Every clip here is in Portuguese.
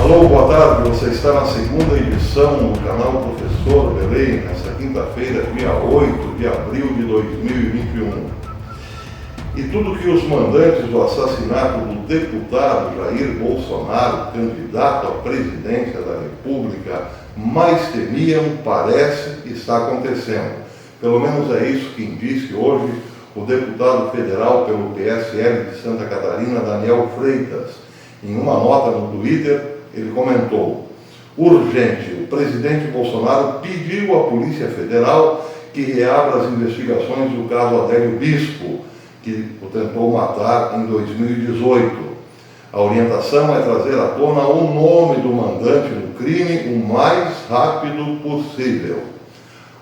Alô, boa tarde. Você está na segunda edição do canal Professor Belém, nesta quinta-feira, dia 8 de abril de 2021. E tudo que os mandantes do assassinato do deputado Jair Bolsonaro, candidato à presidência da República, mais temiam, parece que está acontecendo. Pelo menos é isso que disse hoje o deputado federal pelo PSL de Santa Catarina, Daniel Freitas. Em uma nota no Twitter, ele comentou: urgente, o presidente Bolsonaro pediu à Polícia Federal que reabra as investigações do caso Adélio Bispo, que o tentou matar em 2018. A orientação é trazer à tona o nome do mandante do crime o mais rápido possível.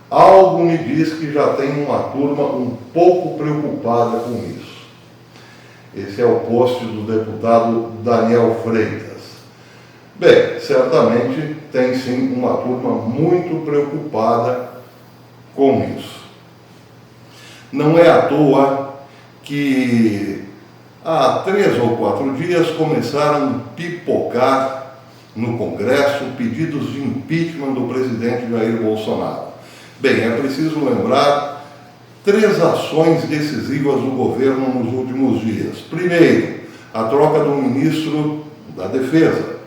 Algo me diz que já tem uma turma um pouco preocupada com isso. Esse é o post do deputado Daniel Freitas. Bem, certamente tem sim uma turma muito preocupada com isso. Não é à toa que há 3 ou 4 dias começaram a pipocar no Congresso pedidos de impeachment do presidente Jair Bolsonaro. Bem, é preciso lembrar 3 ações decisivas do governo nos últimos dias. Primeiro, a troca do ministro da Defesa.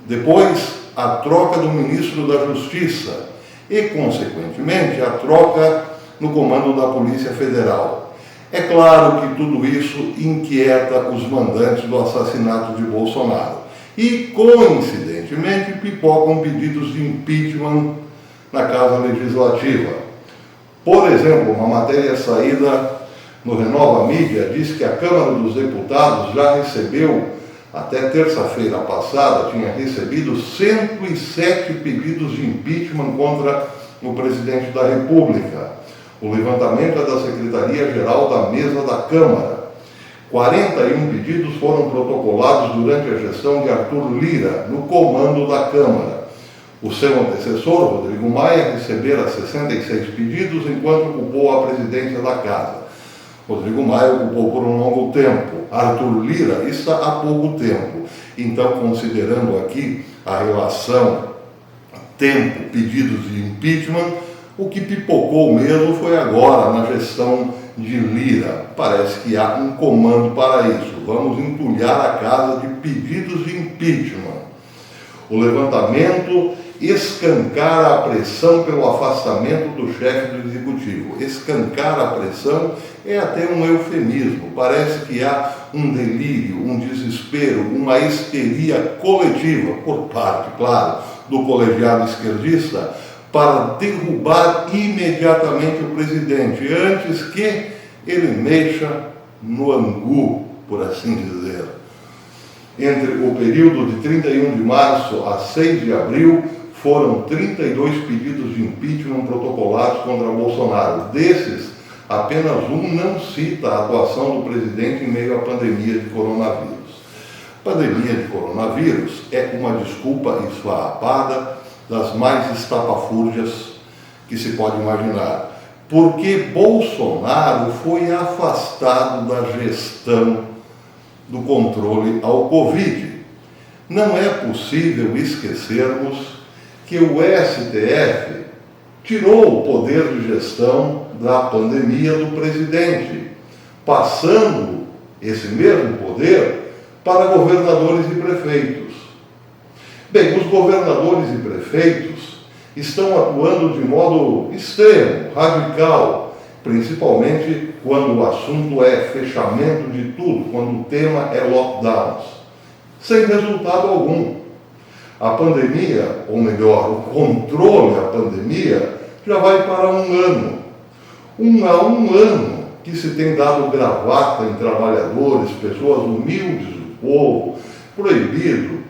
Depois, a troca do ministro da Justiça e, consequentemente, a troca no comando da Polícia Federal. É claro que tudo isso inquieta os mandantes do assassinato de Bolsonaro. E, coincidentemente, pipocam pedidos de impeachment na Casa Legislativa. Por exemplo, uma matéria saída no Renova Mídia diz que a Câmara dos Deputados já recebeu, até terça-feira passada, tinha recebido 107 pedidos de impeachment contra o presidente da República. O levantamento é da Secretaria-Geral da Mesa da Câmara. 41 pedidos foram protocolados durante a gestão de Arthur Lira, no comando da Câmara. O seu antecessor, Rodrigo Maia, recebera 66 pedidos enquanto ocupou a presidência da Casa. Rodrigo Maia ocupou por um longo tempo. Arthur Lira está há pouco tempo. Então, considerando aqui a relação tempo, pedidos de impeachment, o que pipocou mesmo foi agora, na gestão de Lira. Parece que há um comando para isso. Vamos entulhar a casa de pedidos de impeachment. O levantamento escancara a pressão pelo afastamento do chefe do Executivo. Escancar a pressão é até um eufemismo. Parece que há um delírio, um desespero, uma histeria coletiva, por parte, claro, do colegiado esquerdista, para derrubar imediatamente o presidente, antes que ele mexa no angu, por assim dizer. Entre o período de 31 de março a 6 de abril, foram 32 pedidos de impeachment protocolados contra Bolsonaro. Desses, apenas um não cita a atuação do presidente em meio à pandemia de coronavírus. Pandemia de coronavírus é uma desculpa esfarrapada das mais estapafúrdias que se pode imaginar, porque Bolsonaro foi afastado da gestão do controle ao Covid. Não é possível esquecermos que o STF tirou o poder de gestão da pandemia do presidente, passando esse mesmo poder para governadores e prefeitos. Bem, os governadores e prefeitos estão atuando de modo extremo, radical, principalmente quando o assunto é fechamento de tudo, quando o tema é lockdowns, sem resultado algum. A pandemia, ou melhor, o controle da pandemia, já vai para um ano. Há um ano que se tem dado gravata em trabalhadores, pessoas humildes do povo, proibido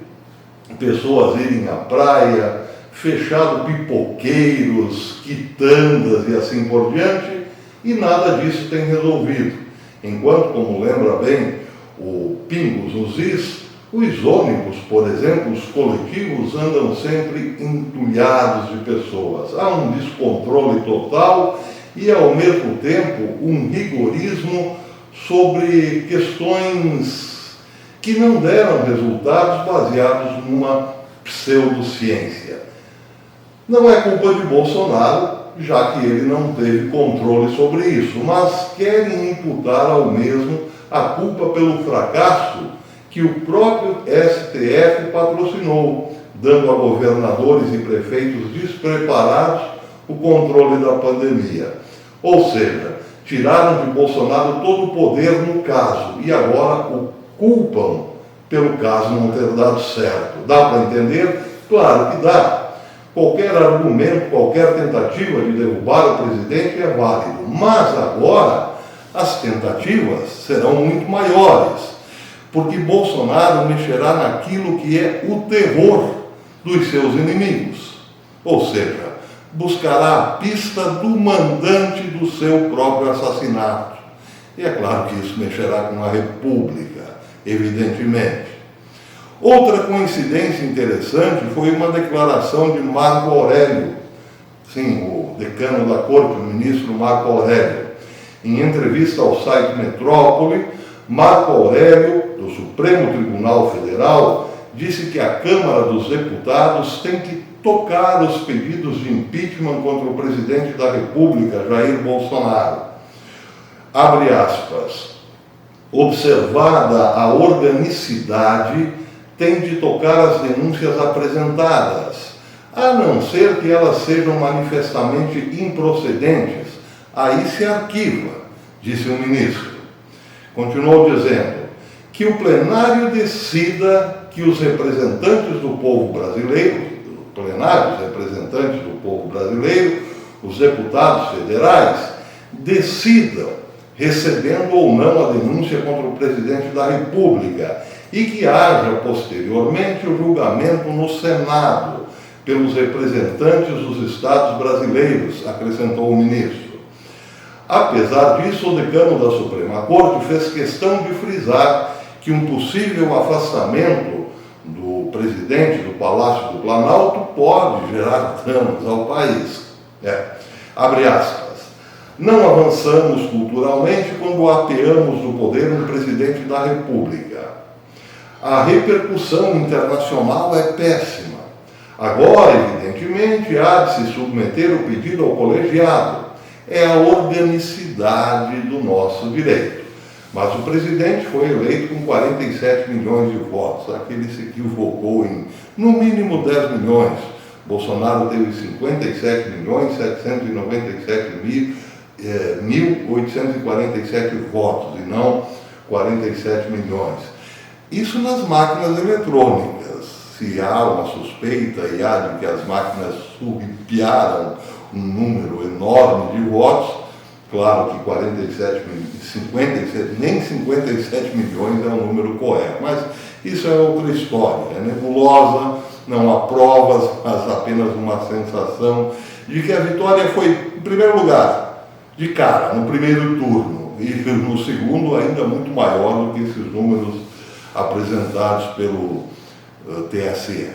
pessoas irem à praia, fechado pipoqueiros, quitandas e assim por diante, e nada disso tem resolvido. Enquanto, como lembra bem o Pingos nos Is, os ônibus, por exemplo, os coletivos andam sempre entulhados de pessoas. Há um descontrole total e, ao mesmo tempo, um rigorismo sobre questões que não deram resultados baseados numa pseudociência. Não é culpa de Bolsonaro, já que ele não teve controle sobre isso, mas querem imputar ao mesmo a culpa pelo fracasso que o próprio STF patrocinou, dando a governadores e prefeitos despreparados o controle da pandemia. Ou seja, tiraram de Bolsonaro todo o poder no caso e agora o culpam pelo caso não ter dado certo. Dá para entender? Claro que dá. Qualquer argumento, qualquer tentativa de derrubar o presidente é válido, mas agora as tentativas serão muito maiores, porque Bolsonaro mexerá naquilo que é o terror dos seus inimigos, ou seja, buscará a pista do mandante do seu próprio assassinato. E é claro que isso mexerá com a República, evidentemente. Outra coincidência interessante foi uma declaração de Marco Aurélio, sim, o decano da corte, o ministro Marco Aurélio. Em entrevista ao site Metrópole, Marco Aurélio, do Supremo Tribunal Federal, disse que a Câmara dos Deputados tem que tocar os pedidos de impeachment contra o presidente da República, Jair Bolsonaro. Abre aspas. Observada a organicidade, tem de tocar as denúncias apresentadas, a não ser que elas sejam manifestamente improcedentes. Aí se arquiva, disse o ministro. Continuou dizendo que o plenário decida que os representantes do povo brasileiro, plenários representantes do povo brasileiro, os deputados federais, decidam, recebendo ou não a denúncia contra o presidente da República, e que haja posteriormente o julgamento no Senado pelos representantes dos estados brasileiros, acrescentou o ministro. Apesar disso, o decano da Suprema Corte fez questão de frisar que um possível afastamento do presidente do Palácio do Planalto pode gerar danos ao país. Abre aspas. Não avançamos culturalmente quando apeamos do poder no presidente da República. A repercussão internacional é péssima. Agora, evidentemente, há de se submeter o pedido ao colegiado. É a organicidade do nosso direito. Mas o presidente foi eleito com 47 milhões de votos. Aqui ele se equivocou em, no mínimo, 10 milhões. Bolsonaro teve 57 milhões, 1.847 votos, e não 47 milhões. Isso nas máquinas eletrônicas. Se há uma suspeita e há de que as máquinas surrupiaram um número enorme de votos, claro que 57, nem 57 milhões é o número correto, mas isso é outra história, é nebulosa, não há provas, mas apenas uma sensação de que a vitória foi, em primeiro lugar, de cara, no primeiro turno, e no segundo ainda muito maior do que esses números apresentados pelo TSE.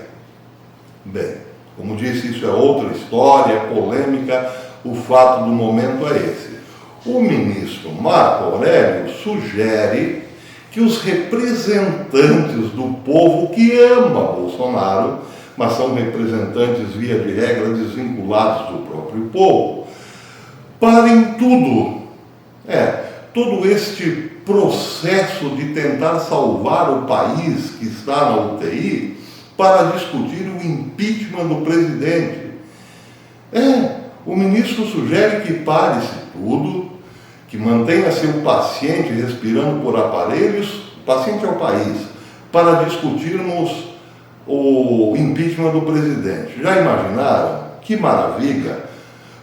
Bem, como disse, isso é outra história, é polêmica, o fato do momento é esse. O ministro Marco Aurélio sugere que os representantes do povo que ama Bolsonaro, mas são representantes, via de regra, desvinculados do próprio povo, parem tudo. Todo este processo de tentar salvar o país que está na UTI para discutir o impeachment do presidente. O ministro sugere que pare-se tudo, que mantenha-se o paciente respirando por aparelhos, o paciente é o país, para discutirmos o impeachment do presidente. Já imaginaram? Que maravilha!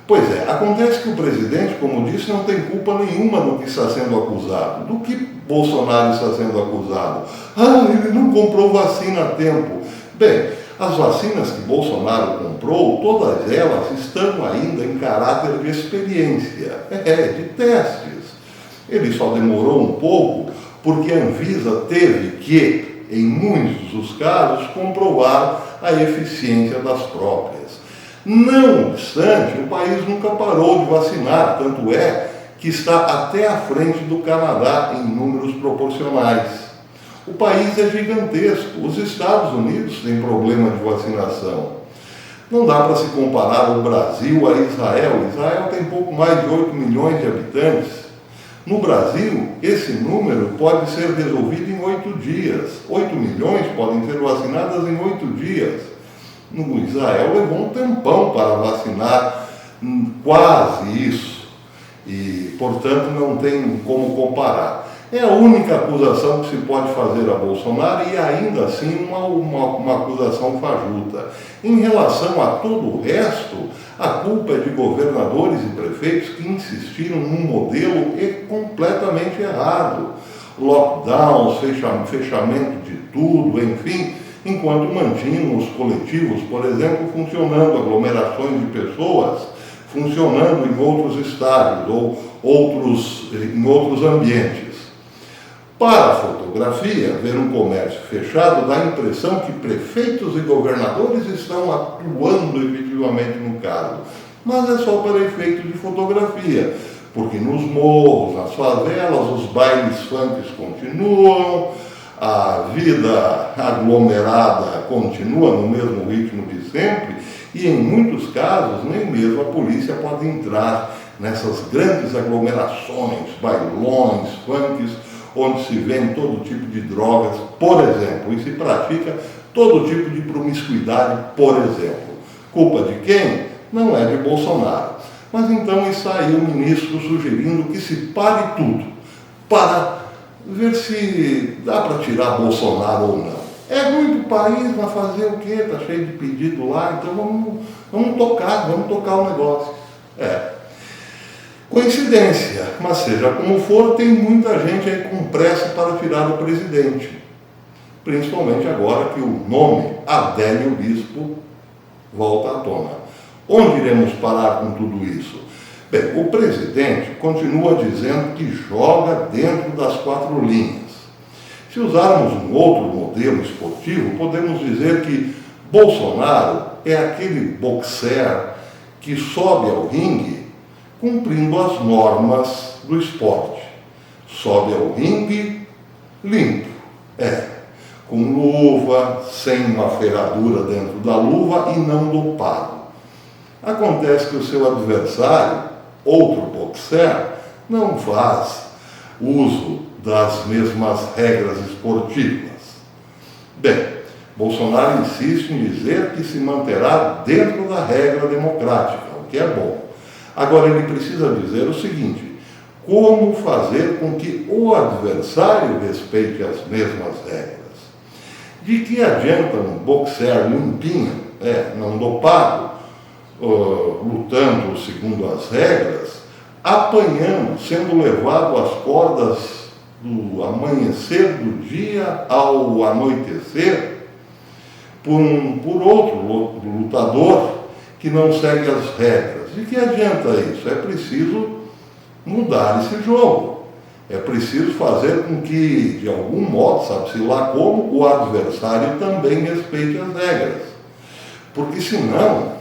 Pois é, acontece que o presidente, como disse, não tem culpa nenhuma do que está sendo acusado. Do que Bolsonaro está sendo acusado? Ele não comprou vacina a tempo. Bem, as vacinas que Bolsonaro comprou, todas elas estão ainda em caráter de experiência, de testes. Ele só demorou um pouco porque a Anvisa teve que, em muitos dos casos, comprovar a eficiência das próprias. Não obstante, o país nunca parou de vacinar, tanto é que está até à frente do Canadá em números proporcionais. O país é gigantesco. Os Estados Unidos têm problema de vacinação. Não dá para se comparar o Brasil a Israel. Israel tem pouco mais de 8 milhões de habitantes. No Brasil, esse número pode ser resolvido em 8 dias. 8 milhões podem ser vacinadas em 8 dias. No Israel levou um tempão para vacinar quase isso. E, portanto, não tem como comparar. É a única acusação que se pode fazer a Bolsonaro e ainda assim uma acusação fajuta. Em relação a todo o resto, a culpa é de governadores e prefeitos que insistiram num modelo completamente errado. Lockdowns, fechamento de tudo, enfim, enquanto mantinham os coletivos, por exemplo, funcionando, aglomerações de pessoas funcionando em outros estádios ou em outros ambientes. Para a fotografia, ver um comércio fechado dá a impressão que prefeitos e governadores estão atuando efetivamente no caso. Mas é só para efeito de fotografia, porque nos morros, nas favelas, os bailes funks continuam, a vida aglomerada continua no mesmo ritmo de sempre e, em muitos casos, nem mesmo a polícia pode entrar nessas grandes aglomerações, bailões, funks, onde se vende todo tipo de drogas, por exemplo, e se pratica todo tipo de promiscuidade, por exemplo. Culpa de quem? Não é de Bolsonaro. Mas então está aí o ministro sugerindo que se pare tudo, para ver se dá para tirar Bolsonaro ou não. É muito país, mas fazer o quê? Está cheio de pedido lá, então vamos tocar o negócio. Coincidência, mas seja como for, tem muita gente aí com pressa para tirar o presidente. Principalmente agora que o nome Adélio Bispo volta à tona. Onde iremos parar com tudo isso? Bem, o presidente continua dizendo que joga dentro das 4 linhas. Se usarmos um outro modelo esportivo, podemos dizer que Bolsonaro é aquele boxer que sobe ao ringue cumprindo as normas do esporte. Sobe ao ringue limpo, com luva, sem uma ferradura dentro da luva e não dopado. Acontece que o seu adversário, outro boxer, não faz uso das mesmas regras esportivas. Bem, Bolsonaro insiste em dizer que se manterá dentro da regra democrática, o que é bom. Agora, ele precisa dizer o seguinte: como fazer com que o adversário respeite as mesmas regras? De que adianta um boxer limpinho, não dopado, lutando segundo as regras, apanhando, sendo levado às cordas do amanhecer do dia ao anoitecer por outro lutador que não segue as regras? De que adianta isso? É preciso mudar esse jogo. É preciso fazer com que, de algum modo, sabe-se lá como, o adversário também respeite as regras. Porque senão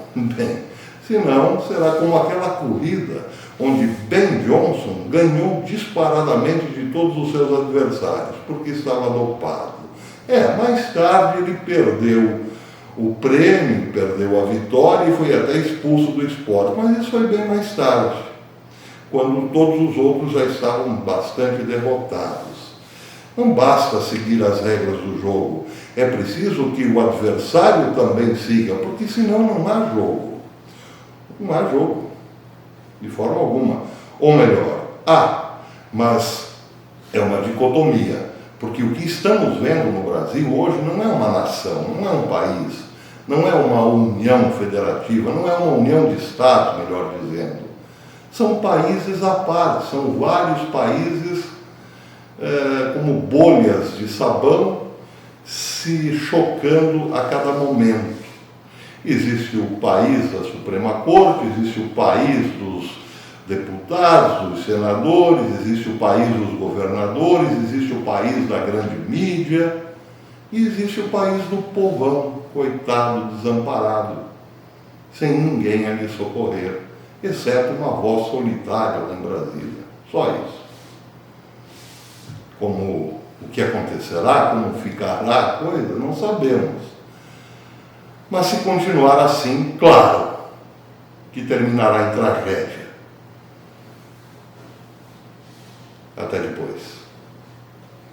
será como aquela corrida onde Ben Johnson ganhou disparadamente de todos os seus adversários, porque estava dopado. Mais tarde ele perdeu o prêmio, perdeu a vitória e foi até expulso do esporte. Mas isso foi bem mais tarde, quando todos os outros já estavam bastante derrotados. Não basta seguir as regras do jogo, é preciso que o adversário também siga, porque senão não há jogo. Não há jogo, de forma alguma. Ou melhor, mas é uma dicotomia, porque o que estamos vendo no Brasil hoje não é uma nação, não é um país, não é uma união federativa, não é uma união de estados, melhor dizendo. São países à parte, são vários países como bolhas de sabão se chocando a cada momento. Existe o país da Suprema Corte, existe o país dos deputados, dos senadores, existe o país dos governadores, existe o país da grande mídia e existe o país do povão, coitado, desamparado, sem ninguém a lhe socorrer, exceto uma voz solitária lá em Brasília. Só isso. Como O que acontecerá, como ficará a coisa, não sabemos. Mas se continuar assim, claro que terminará em tragédia. Até depois.